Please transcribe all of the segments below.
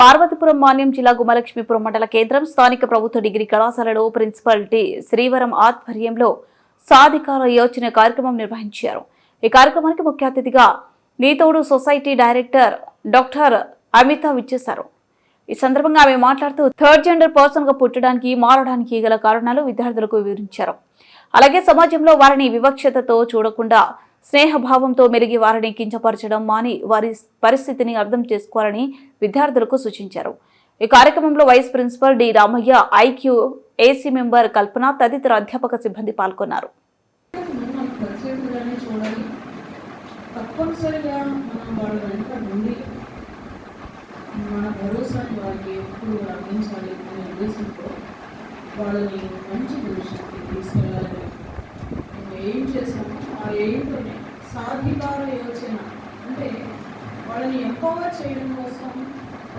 పార్వతీపురం మాన్యం జిల్లా గుమలక్ష్మీపురం మండల కేంద్రం స్థానిక ప్రభుత్వ డిగ్రీ కళాశాలలో ప్రిన్సిపల్ టి శ్రీవరం ఆధ్వర్యంలో సాధికార యోచన కార్యక్రమం నిర్వహించారు. ఈ కార్యక్రమానికి ముఖ్య అతిథిగా నీతోడు సొసైటీ డైరెక్టర్ డాక్టర్ అమిత విచ్చేశారు. ఈ సందర్భంగా ఆమె మాట్లాడుతూ థర్డ్ జెండర్ పర్సన్ గా పుట్టడానికి మారడానికి గల కారణాలు విద్యార్థులకు వివరించారు. అలాగే సమాజంలో వారిని వివక్షతతో చూడకుండా స్నేహభావంతో మెలిగి వారిని కించపరచడం మాని వారి పరిస్థితిని అర్థం చేసుకోవాలని విద్యార్థులకు సూచించారు. ఈ కార్యక్రమంలో vice principal D Ramaiah, IQ AC member Kalpana తదితర అధ్యాపక సిబ్బంది పాల్గొన్నారు. వాళ్ళని మంచి భవిష్యత్తుకి తీసుకెళ్ళాలని ఏం చేసాము. ఆ ఎయిమ్తోనే సాధికార యోచన అంటే వాళ్ళని ఎంపవర్ చేయడం కోసం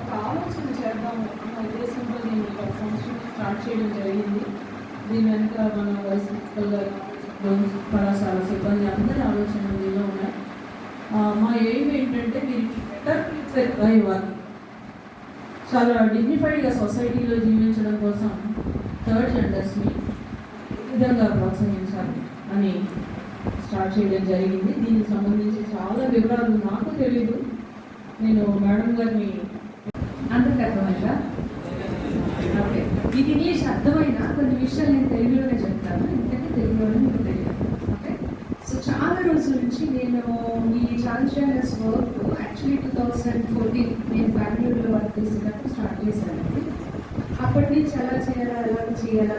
ఒక ఆలోచన చేద్దాము అన్న ఉద్దేశంతో దీన్ని ఒక సంవత్సరం స్టార్ట్ చేయడం జరిగింది. దీని వెనుక మన వైస్ ప్రిన్సిపల్ గారు, కళాశాల సిబ్బంది అందరి ఆలోచనలు దీనిలో ఉన్నాయి. మా ఎయిమ్ ఏంటంటే వీరికి బెటర్ ఫ్యూచర్ ఇవ్వాలి, చాలా డిగ్నిఫైడ్గా సొసైటీలో జీవించడం కోసం థర్డ్ జెండర్స్ని ఈ విధంగా ప్రోత్సహించాలి అని స్టార్ట్ చేయడం జరిగింది. దీనికి సంబంధించి చాలా వివరాలు నాకు తెలీదు. నేను మేడం గారిని అందరికి అర్థమైందా? ఓకే, ఇది ఇంగ్లీష్ అర్థమైనా కొన్ని విషయాలు నేను తెలుగులోనే చెప్తాను, ఎందుకంటే తెలుగులోనే మీకు తెలియదు. ఓకే, సో చాలా రోజుల నుంచి నేను ఈ ట్రాన్స్జెండర్స్ వర్క్ యాక్చువల్లీ 2014 నేను బెంగళూరులో వర్క్ చేసేటప్పుడు స్టార్ట్ చేశానండి. అప్పటి నుంచి ఎలా చేయాలా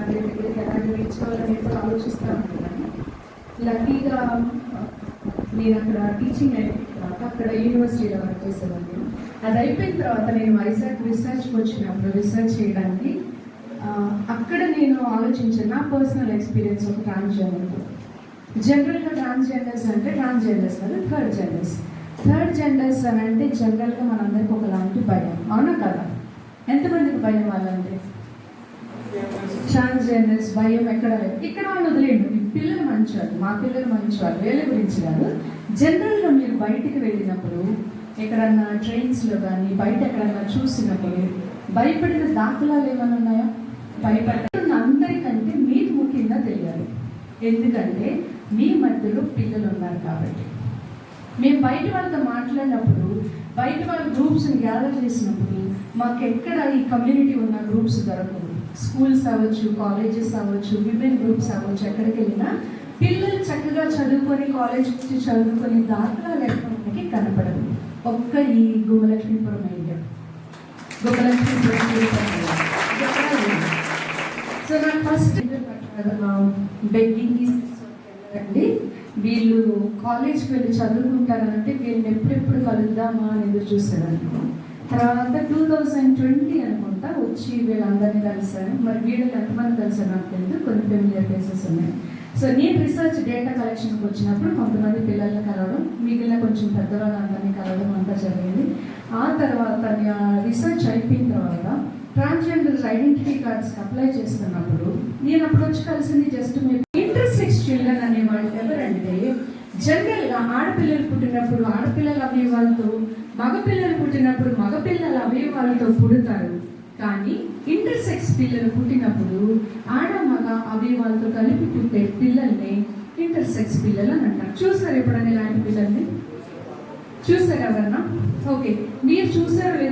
దగ్గరికి ఎలా నేర్చుకోవాలని ఎప్పుడు ఆలోచిస్తూ ఉంటాను. లక్కీగా నేను అక్కడ టీచింగ్ అయిపోయిన తర్వాత అక్కడ యూనివర్సిటీలో వర్క్ చేసేవాడిని. అది అయిపోయిన తర్వాత నేను వైజాగ్ రీసెర్చ్కి వచ్చినప్పుడు రీసెర్చ్ చేయడానికి అక్కడ నేను ఆలోచించిన నా పర్సనల్ ఎక్స్పీరియన్స్ ఒక ట్రాన్స్జెండర్. జనరల్గా ట్రాన్స్జెండర్స్ అంటే ట్రాన్స్జెండర్స్ కాదు, థర్డ్ జెండర్స్. థర్డ్ జెండర్స్ అని అంటే జనరల్గా మనందరికీ ఒకలాంటి భయం, అవునా కదా? ఎంతమందికి భయం వాళ్ళంటే? ట్రాన్స్జెండర్స్ భయం ఎక్కడ లేదు. ఇక్కడ వాళ్ళు వదిలేండి, మీ పిల్లలు మంచివాళ్ళు, మా పిల్లలు మంచివాళ్ళు, వేళ గురించి కాదు. జనరల్గా మీరు బయటికి వెళ్ళినప్పుడు ఎక్కడన్నా ట్రైన్స్లో కానీ బయట ఎక్కడన్నా చూసినప్పుడు భయపడిన దాఖలాలు ఏమైనా ఉన్నాయా? భయపడిన అందరికంటే మీకు ముఖ్యంగా తెలియాలి, ఎందుకంటే మీ మధ్యలో పిల్లలు ఉన్నారు కాబట్టి. మేము బయట వాళ్ళతో మాట్లాడినప్పుడు, బయట వాళ్ళ గ్రూప్స్ని గ్యాదర్ చేసినప్పుడు మాకు ఎక్కడ ఈ కమ్యూనిటీ ఉన్న గ్రూప్స్ దొరకదు. స్కూల్స్ అవ్వచ్చు, కాలేజెస్ అవ్వచ్చు, విమెన్ గ్రూప్స్ అవ్వచ్చు, ఎక్కడికి వెళ్ళినా పిల్లలు చక్కగా చదువుకొని కాలేజ్ నుంచి చదువుకొని దాఖలాలు ఎక్కడికి కనపడదు. ఒక్క ఈ గుమలక్ష్మీపురం ఏరియా, గుమలక్ష్మీపురం. సో నాకు ఫస్ట్ బెగ్గింగ్ అండి, వీళ్ళు కాలేజ్కి వెళ్ళి చదువుకుంటారంటే వీళ్ళని ఎప్పుడెప్పుడు కలుద్దామా అని ఎదురు చూసేదాన్ని. తర్వాత 2020 అనుకుంటా వచ్చి వీళ్ళందరినీ కలిశాను. మరి వీళ్ళకి ఎంతమంది కలిసారు నాకు తెలియదు, కొన్ని ఫెమిలియర్ కేసెస్ ఉన్నాయి. సో నేను రీసెర్చ్ డేటా కలెక్షన్కి వచ్చినప్పుడు కొంతమంది పిల్లల్ని కలవడం, మిగిలిన కొంచెం పెద్దవాళ్ళందరినీ కలవడం అంతా జరిగింది. ఆ తర్వాత రీసెర్చ్ అయిపోయిన తర్వాత ట్రాన్స్జెండర్స్ ఐడెంటిటీ కార్డ్స్కి అప్లై చేస్తున్నప్పుడు నేను అప్పుడు వచ్చి కలిసింది జస్ట్ మేము ఇంటర్సెక్స్ చిల్డ్రన్ అనే వాళ్ళు ఎవరంటే జనరల్గా ఆడపిల్లలు పుట్టినప్పుడు ఆడపిల్లల అవయవాలతో, మగపిల్లలు పుట్టినప్పుడు మగపిల్లల అవయవాలతో పుడతారు. కానీ ఇంటర్సెక్స్ పిల్లలు పుట్టినప్పుడు ఆడ మగ అవయవాలతో కలిపి పుట్టే పిల్లల్ని ఇంటర్సెక్స్ పిల్లలు అని అంటారు. చూసారు ఎప్పుడైనా ఇలాంటి పిల్లల్ని? చూసారు ఎవరన్నా? ఓకే, మీరు చూసారు లేదా?